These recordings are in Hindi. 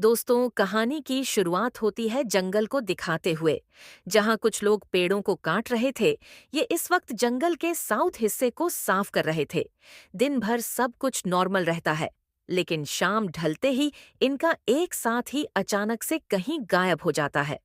दोस्तों, कहानी की शुरुआत होती है जंगल को दिखाते हुए, जहां कुछ लोग पेड़ों को काट रहे थे। ये इस वक्त जंगल के साउथ हिस्से को साफ कर रहे थे। दिन भर सब कुछ नॉर्मल रहता है, लेकिन शाम ढलते ही इनका एक साथ ही अचानक से कहीं गायब हो जाता है।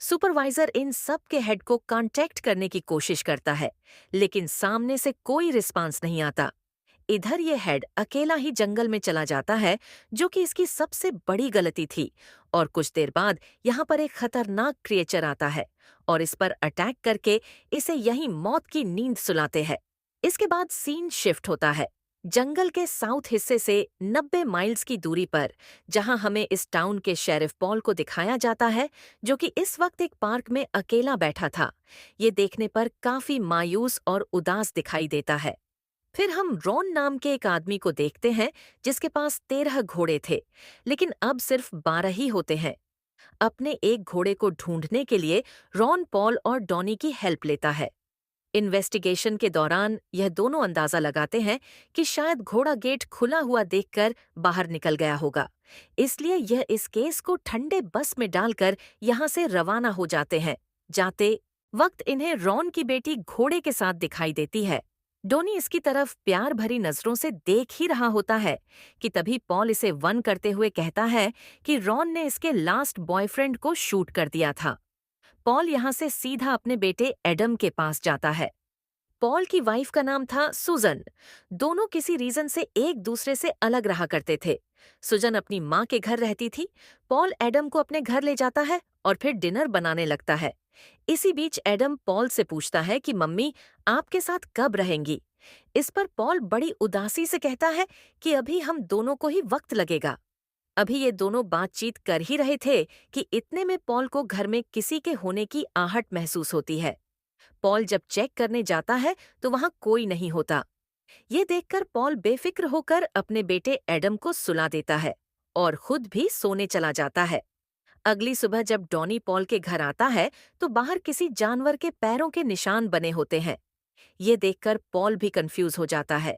सुपरवाइजर इन सब के हेड को कांटेक्ट करने की कोशिश करता है, लेकिन सामने से कोई रिस्पांस नहीं आता। इधर ये हेड अकेला ही जंगल में चला जाता है, जो कि इसकी सबसे बड़ी गलती थी। और कुछ देर बाद यहाँ पर एक खतरनाक क्रिएचर आता है और इस पर अटैक करके इसे यहीं मौत की नींद सुलाते हैं। इसके बाद सीन शिफ्ट होता है जंगल के साउथ हिस्से से 90 माइल्स की दूरी पर, जहां हमें इस टाउन के शेरिफ पॉल को दिखाया जाता है, जो कि इस वक्त एक पार्क में अकेला बैठा था। ये देखने पर काफी मायूस और उदास दिखाई देता है। फिर हम रॉन नाम के एक आदमी को देखते हैं, जिसके पास 13 घोड़े थे, लेकिन अब सिर्फ 12 ही होते हैं। अपने एक घोड़े को ढूंढने के लिए रॉन पॉल और डॉनी की हेल्प लेता है। इन्वेस्टिगेशन के दौरान यह दोनों अंदाजा लगाते हैं कि शायद घोड़ा गेट खुला हुआ देखकर बाहर निकल गया होगा। इसलिए यह इस केस को ठंडे बस में डालकर यहाँ से रवाना हो जाते हैं। जाते वक्त इन्हें रॉन की बेटी घोड़े के साथ दिखाई देती है। डोनी इसकी तरफ प्यार भरी नजरों से देख ही रहा होता है कि तभी पॉल इसे वन करते हुए कहता है कि रॉन ने इसके लास्ट बॉयफ्रेंड को शूट कर दिया था। पॉल यहाँ से सीधा अपने बेटे एडम के पास जाता है। पॉल की वाइफ का नाम था सुजन। दोनों किसी रीजन से एक दूसरे से अलग रहा करते थे। सुजन अपनी माँ के घर रहती थी। पॉल एडम को अपने घर ले जाता है और फिर डिनर बनाने लगता है। इसी बीच एडम पॉल से पूछता है कि मम्मी आपके साथ कब रहेंगी। इस पर पॉल बड़ी उदासी से कहता है कि अभी हम दोनों को ही वक्त लगेगा। अभी ये दोनों बातचीत कर ही रहे थे कि इतने में पॉल को घर में किसी के होने की आहट महसूस होती है। पॉल जब चेक करने जाता है तो वहां कोई नहीं होता। ये देखकर पॉल बेफिक्र होकर अपने बेटे एडम को सुला देता है और खुद भी सोने चला जाता है। अगली सुबह जब डॉनी पॉल के घर आता है तो बाहर किसी जानवर के पैरों के निशान बने होते हैं। ये देखकर पॉल भी कंफ्यूज हो जाता है।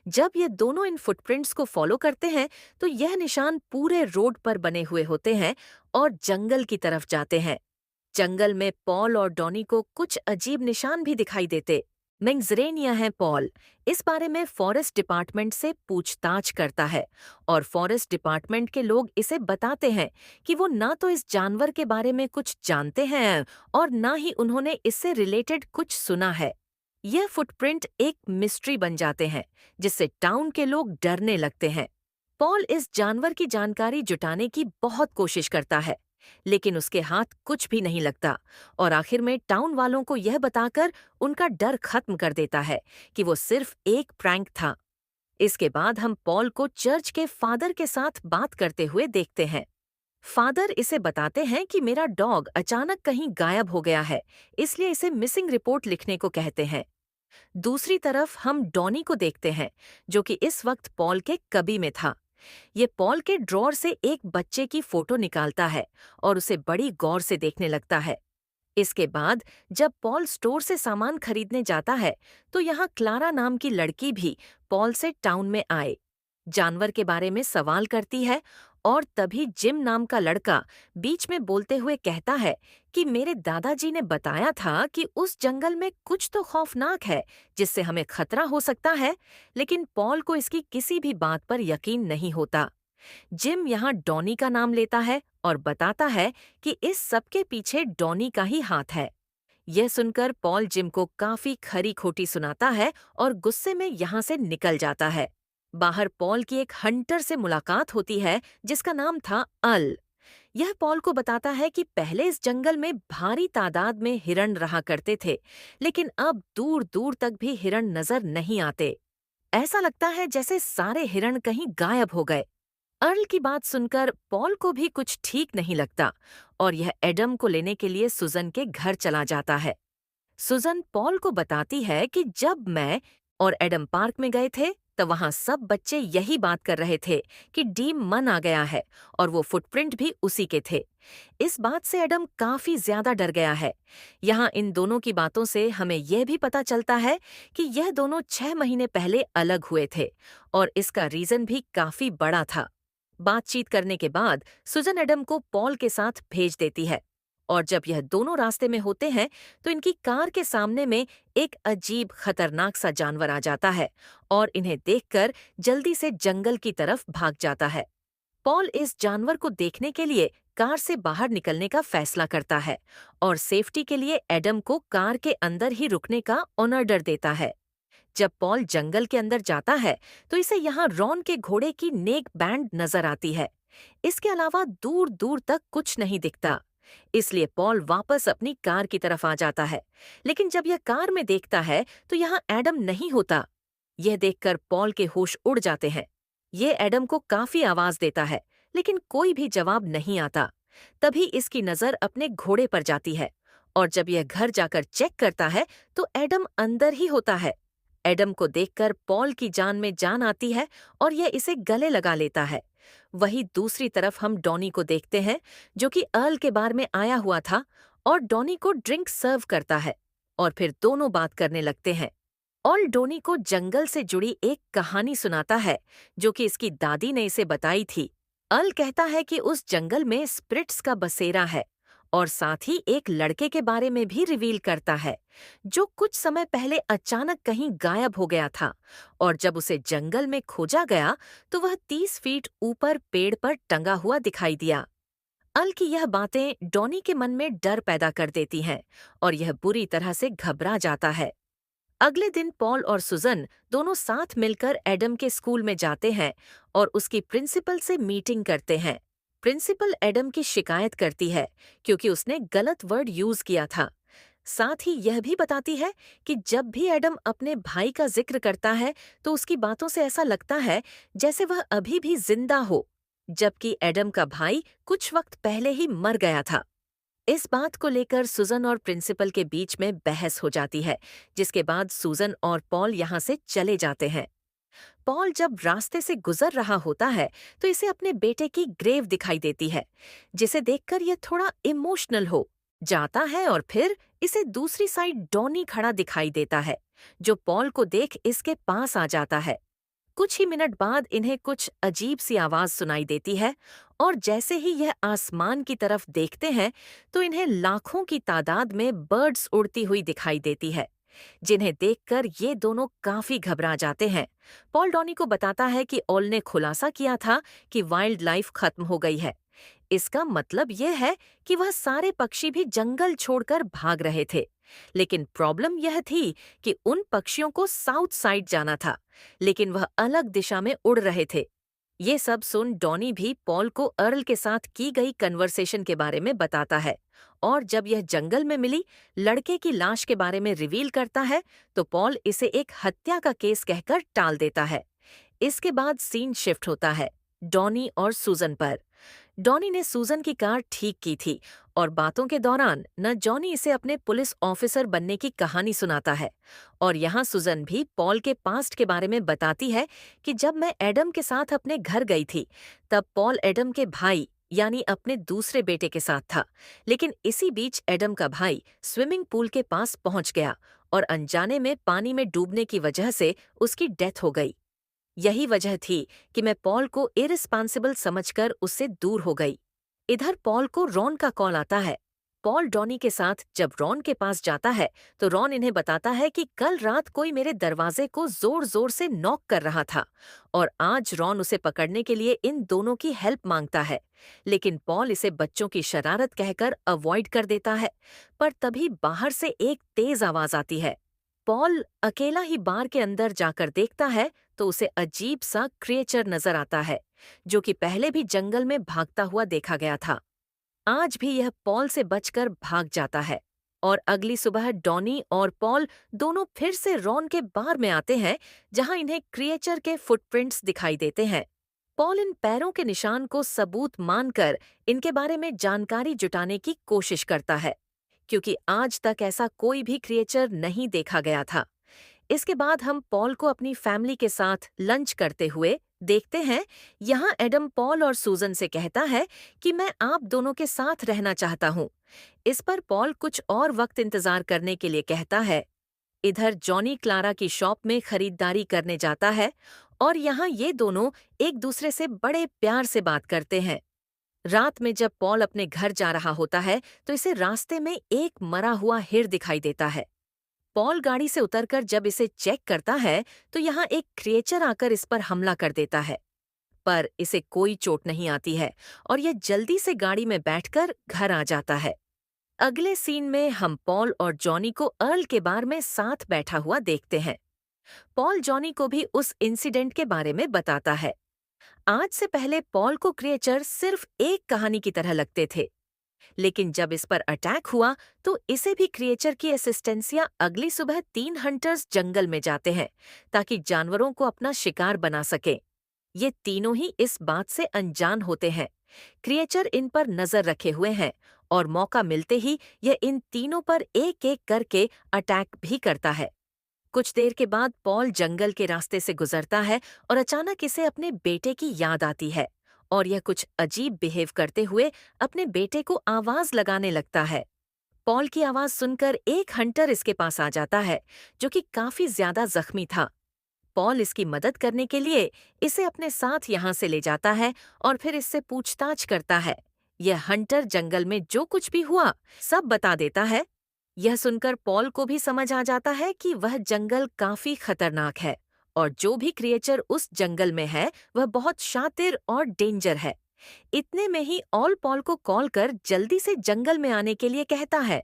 जब ये दोनों इन फुटप्रिंट्स को फॉलो करते हैं तो यह निशान पूरे रोड पर बने हुए होते हैं और जंगल की तरफ जाते हैं। जंगल में पॉल और डॉनी को कुछ अजीब निशान भी दिखाई देते। मेंगजरेनिया है पॉल। इस बारे में फॉरेस्ट डिपार्टमेंट से पूछताछ करता है और फॉरेस्ट डिपार्टमेंट के लोग इसे बताते हैं कि वो ना तो इस जानवर के बारे में कुछ जानते हैं और ना ही उन्होंने इससे रिलेटेड कुछ सुना है। यह फुटप्रिंट एक मिस्ट्री बन जाते हैं, जिससे टाउन के लोग डरने लगते हैं। पॉल इस जानवर की जानकारी जुटाने की बहुत कोशिश करता है, लेकिन उसके हाथ कुछ भी नहीं लगता और आखिर में टाउन वालों को यह बताकर उनका डर खत्म कर देता है कि वो सिर्फ एक प्रैंक था। इसके बाद हम पॉल को चर्च के फादर के साथ बात करते हुए देखते हैं। फादर इसे बताते हैं कि मेरा डॉग अचानक कहीं गायब हो गया है, इसलिए इसे मिसिंग रिपोर्ट लिखने को कहते हैं। दूसरी तरफ हम डॉनी को देखते हैं, जो कि इस वक्त पॉल के कबी में था। ये पॉल के ड्रॉर से एक बच्चे की फोटो निकालता है और उसे बड़ी गौर से देखने लगता है। इसके बाद जब पॉल स्टोर से सामान खरीदने जाता है तो यहाँ क्लारा नाम की लड़की भी पॉल से टाउन में आए, जानवर के बारे में सवाल करती है। और तभी जिम नाम का लड़का बीच में बोलते हुए कहता है कि मेरे दादाजी ने बताया था कि उस जंगल में कुछ तो खौफनाक है जिससे हमें खतरा हो सकता है, लेकिन पॉल को इसकी किसी भी बात पर यकीन नहीं होता। जिम यहाँ डॉनी का नाम लेता है और बताता है कि इस सब के पीछे डॉनी का ही हाथ है। यह सुनकर पॉल जिम को काफी खरी खोटी सुनाता है और गुस्से में यहाँ से निकल जाता है। बाहर पॉल की एक हंटर से मुलाकात होती है जिसका नाम था अल। यह पॉल को बताता है कि पहले इस जंगल में भारी तादाद में हिरण रहा करते थे, लेकिन अब दूर दूर तक भी हिरण नजर नहीं आते। ऐसा लगता है जैसे सारे हिरण कहीं गायब हो गए। अर्ल की बात सुनकर पॉल को भी कुछ ठीक नहीं लगता और यह एडम को लेने के लिए सुजन के घर चला जाता है। सुजन पॉल को बताती है कि जब मैं और एडम पार्क में गए थे तो वहां सब बच्चे यही बात कर रहे थे कि डीम मन आ गया है और वो फुटप्रिंट भी उसी के थे। इस बात से एडम काफी ज्यादा डर गया है। यहाँ इन दोनों की बातों से हमें यह भी पता चलता है कि यह दोनों 6 महीने पहले अलग हुए थे और इसका रीजन भी काफी बड़ा था। बातचीत करने के बाद सुजन एडम को पॉल के साथ भेज देती है और जब यह दोनों रास्ते में होते हैं तो इनकी कार के सामने में एक अजीब खतरनाक सा जानवर आ जाता है और इन्हें देखकर जल्दी से जंगल की तरफ भाग जाता है। पॉल इस जानवर को देखने के लिए कार से बाहर निकलने का फैसला करता है और सेफ्टी के लिए एडम को कार के अंदर ही रुकने का ऑर्डर देता है। जब पॉल जंगल के अंदर जाता है तो इसे यहाँ रॉन के घोड़े की नेक बैंड नजर आती है। इसके अलावा दूर दूर तक कुछ नहीं दिखता, इसलिए पॉल वापस अपनी कार की तरफ आ जाता है। लेकिन जब यह कार में देखता है तो यहाँ एडम नहीं होता। यह देखकर पॉल के होश उड़ जाते हैं। ये एडम को काफी आवाज देता है, लेकिन कोई भी जवाब नहीं आता। तभी इसकी नजर अपने घोड़े पर जाती है और जब यह घर जाकर चेक करता है तो एडम अंदर ही होता है। एडम को देखकर पॉल की जान में जान आती है और यह इसे गले लगा लेता है। वहीं दूसरी तरफ हम डॉनी को देखते हैं, जो कि अर्ल के बार में आया हुआ था और डॉनी को ड्रिंक सर्व करता है और फिर दोनों बात करने लगते हैं। और डोनी को जंगल से जुड़ी एक कहानी सुनाता है जो कि इसकी दादी ने इसे बताई थी। अल कहता है कि उस जंगल में स्पिरिट्स का बसेरा है और साथ ही एक लड़के के बारे में भी रिवील करता है जो कुछ समय पहले अचानक कहीं गायब हो गया था और जब उसे जंगल में खोजा गया तो वह 30 फीट ऊपर पेड़ पर टंगा हुआ दिखाई दिया। अल की यह बातें डॉनी के मन में डर पैदा कर देती हैं और यह बुरी तरह से घबरा जाता है। अगले दिन पॉल और सुजन दोनों साथ मिलकर एडम के स्कूल में जाते हैं और उसकी प्रिंसिपल से मीटिंग करते हैं। प्रिंसिपल एडम की शिकायत करती है क्योंकि उसने गलत वर्ड यूज किया था। साथ ही यह भी बताती है कि जब भी एडम अपने भाई का जिक्र करता है तो उसकी बातों से ऐसा लगता है जैसे वह अभी भी जिंदा हो, जबकि एडम का भाई कुछ वक्त पहले ही मर गया था। इस बात को लेकर सुजन और प्रिंसिपल के बीच में बहस हो जाती है, जिसके बाद सुजन और पॉल यहाँ से चले जाते हैं। पॉल जब रास्ते से गुजर रहा होता है तो इसे अपने बेटे की ग्रेव दिखाई देती है, जिसे देखकर यह थोड़ा इमोशनल हो जाता है और फिर इसे दूसरी साइड डॉनी खड़ा दिखाई देता है, जो पॉल को देख इसके पास आ जाता है। कुछ ही मिनट बाद इन्हें कुछ अजीब सी आवाज सुनाई देती है और जैसे ही यह आसमान की तरफ देखते हैं तो इन्हें लाखों की तादाद में बर्ड्स उड़ती हुई दिखाई देती है, जिन्हें देखकर ये दोनों काफी घबरा जाते हैं। पॉल डॉनी को बताता है कि ऑल ने खुलासा किया था कि वाइल्ड लाइफ खत्म हो गई है। इसका मतलब यह है कि वह सारे पक्षी भी जंगल छोड़कर भाग रहे थे। लेकिन प्रॉब्लम यह थी कि उन पक्षियों को साउथ साइड जाना था, लेकिन वह अलग दिशा में उड़ रहे थे। ये सब सुन डॉनी भी पॉल को अर्ल के साथ की गई कन्वर्सेशन के बारे में बताता है और जब यह जंगल में मिली लड़के की लाश के बारे में रिवील करता है तो पॉल इसे एक हत्या का केस कहकर टाल देता है। इसके बाद सीन शिफ्ट होता है डॉनी और सूजन पर। डॉनी ने सूजन की कार ठीक की थी और बातों के दौरान न जॉनी इसे अपने पुलिस ऑफिसर बनने की कहानी सुनाता है और यहाँ सूजन भी पॉल के पास्ट के बारे में बताती है कि जब मैं एडम के साथ अपने घर गई थी तब पॉल एडम के भाई यानी अपने दूसरे बेटे के साथ था, लेकिन इसी बीच एडम का भाई स्विमिंग पूल के पास पहुंच गया और अनजाने में पानी में डूबने की वजह से उसकी डेथ हो गई। यही वजह थी कि मैं पॉल को इररिस्पॉन्सिबल समझकर उससे दूर हो गई। इधर पॉल को रॉन का कॉल आता है। पॉल डॉनी के साथ जब रॉन के पास जाता है तो रॉन इन्हें बताता है कि कल रात कोई मेरे दरवाजे को जोर जोर से नॉक कर रहा था और आज रॉन उसे पकड़ने के लिए इन दोनों की हेल्प मांगता है, लेकिन पॉल इसे बच्चों की शरारत कहकर अवॉइड कर देता है। पर तभी बाहर से एक तेज आवाज आती है। पॉल अकेला ही बार के अंदर जाकर देखता है तो उसे अजीब सा क्रिएचर नजर आता है, जो कि पहले भी जंगल में भागता हुआ देखा गया था। आज भी यह पॉल से बचकर भाग जाता है और अगली सुबह डॉनी और पॉल दोनों फिर से रॉन के बार में आते हैं, जहां इन्हें क्रिएचर के फुटप्रिंट्स दिखाई देते हैं। पॉल इन पैरों के निशान को सबूत मानकर इनके बारे में जानकारी जुटाने की कोशिश करता है, क्योंकि आज तक ऐसा कोई भी क्रिएचर नहीं देखा गया था। इसके बाद हम पॉल को अपनी फैमिली के साथ लंच करते हुए देखते हैं। यहाँ एडम पॉल और सूजन से कहता है कि मैं आप दोनों के साथ रहना चाहता हूँ। इस पर पॉल कुछ और वक्त इंतजार करने के लिए कहता है। इधर जॉनी क्लारा की शॉप में खरीदारी करने जाता है और यहाँ ये दोनों एक दूसरे से बड़े प्यार से बात करते हैं। रात में जब पॉल अपने घर जा रहा होता है तो इसे रास्ते में एक मरा हुआ हिर दिखाई देता है। पॉल गाड़ी से उतरकर जब इसे चेक करता है तो यहाँ एक क्रिएचर आकर इस पर हमला कर देता है, पर इसे कोई चोट नहीं आती है और यह जल्दी से गाड़ी में बैठकर घर आ जाता है। अगले सीन में हम पॉल और जॉनी को अर्ल के बार में साथ बैठा हुआ देखते हैं। पॉल जॉनी को भी उस इंसिडेंट के बारे में बताता है। आज से पहले पॉल को क्रिएचर सिर्फ एक कहानी की तरह लगते थे, लेकिन जब इस पर अटैक हुआ तो इसे भी क्रिएचर की असिस्टेंसिया अगली सुबह 3 हंटर्स जंगल में जाते हैं ताकि जानवरों को अपना शिकार बना सके। ये तीनों ही इस बात से अनजान होते हैं। क्रिएचर इन पर नजर रखे हुए हैं और मौका मिलते ही यह इन तीनों पर एक एक करके अटैक भी करता है। कुछ देर के बाद पॉल जंगल के रास्ते से गुजरता है और अचानक इसे अपने बेटे की याद आती है और यह कुछ अजीब बिहेव करते हुए अपने बेटे को आवाज लगाने लगता है। पॉल की आवाज सुनकर एक हंटर इसके पास आ जाता है, जो कि काफी ज्यादा जख्मी था। पॉल इसकी मदद करने के लिए इसे अपने साथ यहाँ से ले जाता है और फिर इससे पूछताछ करता है। यह हंटर जंगल में जो कुछ भी हुआ सब बता देता है। यह सुनकर पॉल को भी समझ आ जाता है कि वह जंगल काफी खतरनाक है और जो भी क्रिएचर उस जंगल में है वह बहुत शातिर और डेंजर है। इतने में ही ऑल पॉल को कॉल कर जल्दी से जंगल में आने के लिए कहता है।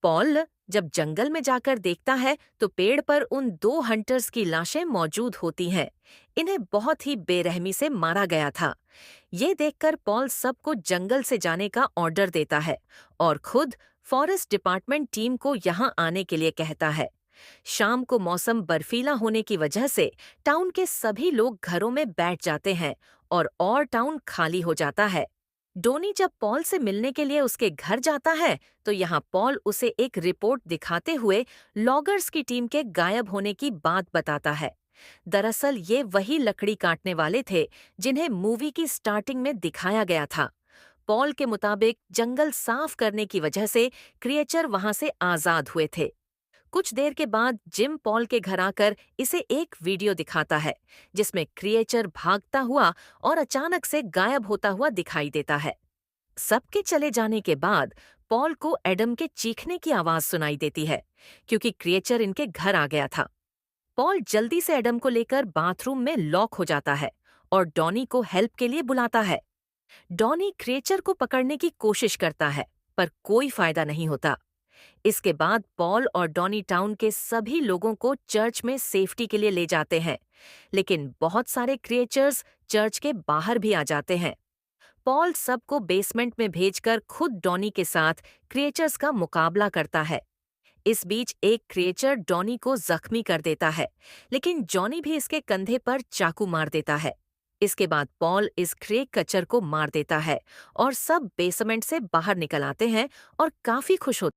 पॉल जब जंगल में जाकर देखता है तो पेड़ पर उन 2 हंटर्स की लाशें मौजूद होती हैं। इन्हें बहुत ही बेरहमी से मारा गया था। ये देखकर पॉल सबको जंगल से जाने का ऑर्डर देता है और खुद फॉरेस्ट डिपार्टमेंट टीम को यहाँ आने के लिए कहता है। शाम को मौसम बर्फीला होने की वजह से टाउन के सभी लोग घरों में बैठ जाते हैं और टाउन खाली हो जाता है। डोनी जब पॉल से मिलने के लिए उसके घर जाता है तो यहाँ पॉल उसे एक रिपोर्ट दिखाते हुए लॉगर्स की टीम के गायब होने की बात बताता है। दरअसल ये वही लकड़ी काटने वाले थे जिन्हें मूवी की स्टार्टिंग में दिखाया गया था। पॉल के मुताबिक जंगल साफ करने की वजह से क्रिएचर वहां से आजाद हुए थे। कुछ देर के बाद जिम पॉल के घर आकर इसे एक वीडियो दिखाता है जिसमें क्रिएचर भागता हुआ और अचानक से गायब होता हुआ दिखाई देता है। सबके चले जाने के बाद पॉल को एडम के चीखने की आवाज सुनाई देती है, क्योंकि क्रिएचर इनके घर आ गया था। पॉल जल्दी से एडम को लेकर बाथरूम में लॉक हो जाता है और डॉनी को हेल्प के लिए बुलाता है। डॉनी क्रिएचर को पकड़ने की कोशिश करता है, पर कोई फायदा नहीं होता। इसके बाद पॉल और डॉनी टाउन के सभी लोगों को चर्च में सेफ्टी के लिए ले जाते हैं, लेकिन बहुत सारे क्रिएचर्स चर्च के बाहर भी आ जाते हैं। पॉल सबको बेसमेंट में भेजकर खुद डॉनी के साथ क्रिएचर्स का मुकाबला करता है। इस बीच एक क्रिएचर डॉनी को जख्मी कर देता है, लेकिन जॉनी भी इसके कंधे पर चाकू मार देता है। इसके बाद पॉल इस क्रेक कचर को मार देता है और सब बेसमेंट से बाहर निकल आते हैं और काफी खुश होते हैं।